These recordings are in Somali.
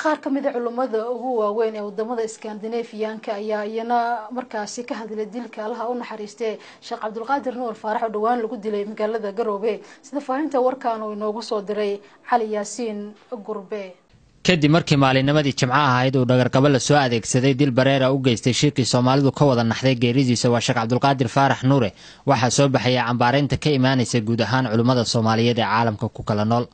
qaar ka mid ah culimada ugu waaweyn ee wadamada Scandinavian-ka ayaa iyana markaasi ka hadlay dilka Allaha u naxariistay Sheekh Cabdulqaadir Nuur Faarax oo dhawaan lagu dilay magaalada Garowe sida faahinta warkaan oo inoogu soo diray Cali Yaasiin Gurbe. kadib markii maalinimadii Jimcaha ahayd uu dhagarqabo la soo adeegsaday dil bareera u geystay sheekii Soomaalidu ka wada naxday geeridiisa waa Sheekh Cabdulqaadir Faarax Nuure waxa soo baxay cambaareynta ka imaanaysa guud ahaan culimada Soomaaliyeed ee caalamka ku kala nool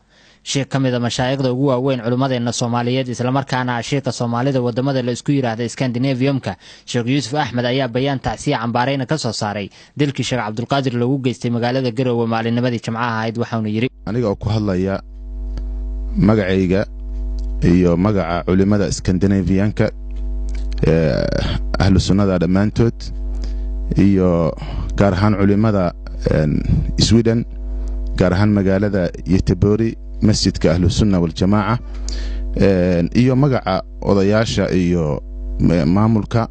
sheekh kamid ah mashaayikhda ugu waaweyn culimadeena Soomaaliyeed isla markaana sheekha Soomaalida wadamada la isku yiraahdo Scandinavian-ka Sheekh Yuusuf Axmed ayaa bayaan tacsiya cambaareyna ka soo saaray dilkii Sheekh Cabdulqaadir lagu geystay magaalada Garowe maalinimadii Jimcaha ahayd waxaanu yiri aniga ku hadlaya magacayga iyo magaca culimada Scandinavian-ka ahlu sunnada dhamaantood iyo gaar ahaan culimada Sweden gaar ahaan magaalada Göteborg masjidka ahlu sunna wal jamaa iyo magaca odayaasha iyo maamulka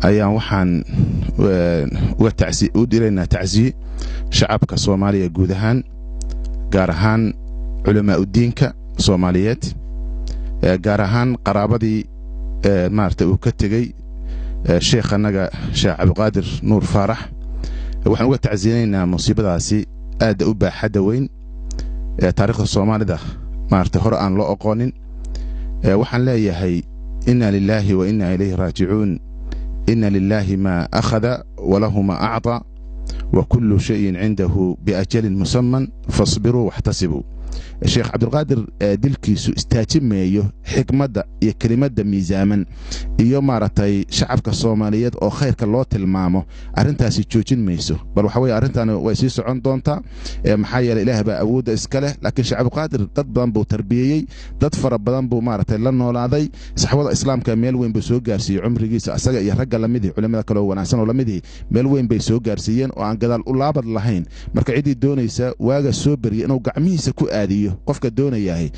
ayaan waxaan u direynaa tacsiye shacabka Soomaaliya guud ahaan gaar ahaan culimada diinka Soomaaliyeed gaar ahaan qaraabadii maartay uu ka tagay sheekhanaga Sheekh Cabdulqaadir Nuur Faarax waxaan uga tacsiyeynaa musiibadaasi aad u baaxad weyn taariikhda Soomaalida maartay hore aan loo aqoonin waxaan leeyahay inna lillahi wa inna ilayhi raaji'uun inna lillahi ma akhadha wa lahu ma a'ta wa kullu shay'in 'indahu bi ajalin musamman fasbiru wahtasibu Sheekh Cabdulqaadir dilkiisu istaajimeeyo xikmadda iyo kelimada miisaaman iyo maartay shacabka Soomaaliyeed oo khayrka loo tilmaamo arintaasi joojin mayso bal waxa way arintan way sii socon doontaa maxaa yeelay Ilaahay baa awood iska leh laakiin Sheekh Cabdulqaadir dad badan buu tarbiyay dad fara badan buu maartay la noolaaday saxwada islaamka meel weyn buu soo gaarsiiyay umrigiisa asaga iyo ragga lamidii culimada kale oo wanaagsan oo lamidii meel weyn bay soo gaarsiiyeen oo aan gadaal u laabad lahayn marka cidii doonaysa waaga soo bariyo inuu gacmihiisa ku aadiyo qofka doonayahay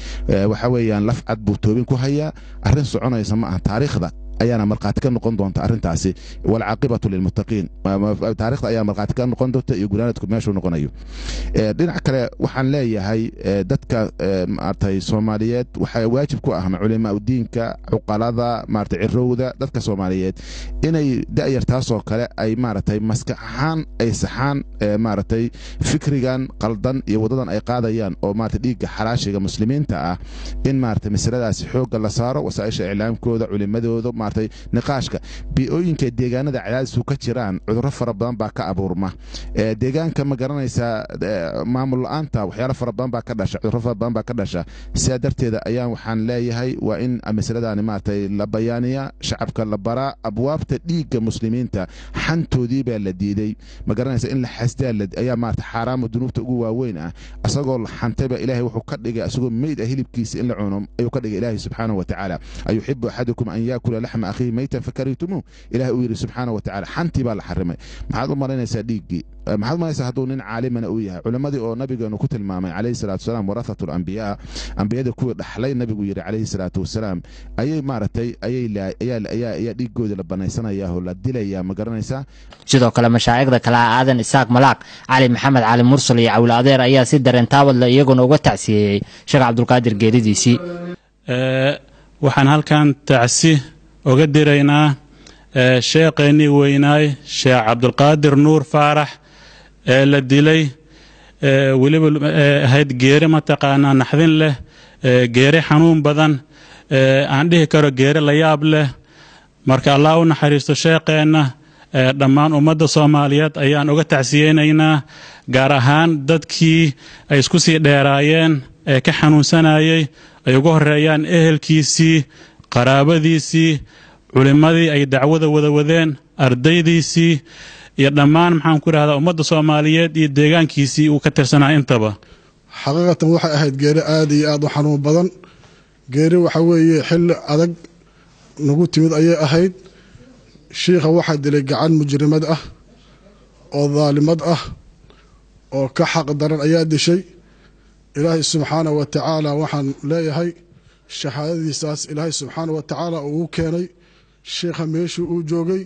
waxa weeyaan laf cad buu toobin ku hayaa arin soconaysa ma ah taariikhda ayaana marqaati ka noqon doonta arintaasi wal aqibatu lil muttaqiin taariikhda ayaa marqaati ka noqon doonta iyo gunaanadku meeshu noqonayo dhinaca kale waxaan leeyahay dadka maartay Soomaaliyeed waxa waajib ku ah culimada diinka uqalada maartay cirowda dadka Soomaaliyeed inay daayartaas oo kale ay maartay maskaxan ay saxaan maartay fikrigan qaldan iyo wadadan ay qaadayaan oo maartay dhiiga xaraashiga muslimiinta ah in maartay misaladaas xoog la saaro wasaa'isha islaamkooda culimadooda niqaashka biooyinka deegaanada cadaadisku ka jiraan cudurro fara badan baa ka abuurma deegaanka ma garanaysa maamul la'aanta waxyaalo fara badan baa ka dhasha cudurro fara badan baa ka dhasha sidaa darteeda ayaan waxaan leeyahay waa in masaladaani maartay la bayaaniya shacabka la baraa abwaabta dhiigga muslimiinta xantoodii baa la diiday ma garanaysa in la xasdaa ayaa maartay xaraam dunuubta ugu waaweyn ah asagoo xantayba Ilaahay wuxuu ka dhigay asagoo meyd hilibkiisa in la cuno ayuu ka dhigay Ilaahay subhanahu wa ta'ala ayuhibbu ahadukum an yakula أخيه ميتا فكرهتموه إلهي ويري سبحانه وتعالى حنتي بالحرمي محاد مرينا صديقي محاد ما يسهدون عالمنا وياها علماء او نبينا كتل مامي عليه الصلاه والسلام ورثه الانبياء انبياء كو دخلي نبي ويري عليه الصلاه والسلام اي مارتي اي لا يا ديغود la banaysanaya la dilaya ma garanaysa sidoo kale mashaayikhda kala aadan Isaaq Malaaq Ali Maxamed Ali Mursal iyo Awla Adeer ayaa si dareentaawad la iyaguna uga tacsiyay Sheekh Cabdulqaadir geeridiisii waxaan halkan tacsi uga diraynaa sheekheeni weynaay Sheekh Cabdulqaadir Nuur Faarax la dilay waliba ahayd geeri mataqaana naxdin leh geeri xanuun badan aan dhihi karo geeri la yaab leh marka Allah u naxariisto sheekheena dhammaan ummadda Soomaaliyeed ayaan uga tacsiyeynaynaa gaar ahaan dadkii ay isku sii dheeraayeen ee ka xanuunsanayay ay ugu horeeyaan ehelkiisii qaraabadiisii culimadii ay dacwada wada wadeen ardaydiisii iyo dhammaan maxaan ku raahdaa ummadda Soomaaliyeed iyo deegaankiisii uu ka tirsanaa intaba xaqiiqatan waxay ahayd geeri aad iyo aad u xanuun badan geeri waxa weeye xilli adag nagu timid ayay ahayd sheekha waxa dilay gacan mujrimad ah oo dhaalimad ah oo ka xaq daran ayaa dishay Ilaahay subhanahu wa ta'ala waxaan leeyahay shahaadadiisaas Ilaahay subhanahu wa ta'ala uu keenay sheekha meeshu uu joogay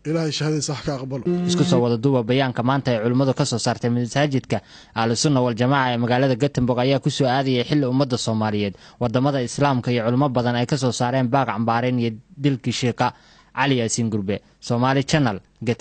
ilaahay shahaadada sax ka aqbalo. isku soo wada duuba bayaanka maanta ay culimadu ka soo saartay masaajidka Ahlusunna wal Jamaa ee magaalada Gothenburg ayaa ku soo aadayay xilli ummadda Soomaaliyeed wadamada islaamka iyo culimo badan ay ka soo saareen baaq cambaareen iyo dilkii Sheekh Cali Yaasiin Gurbe. Somali Channel.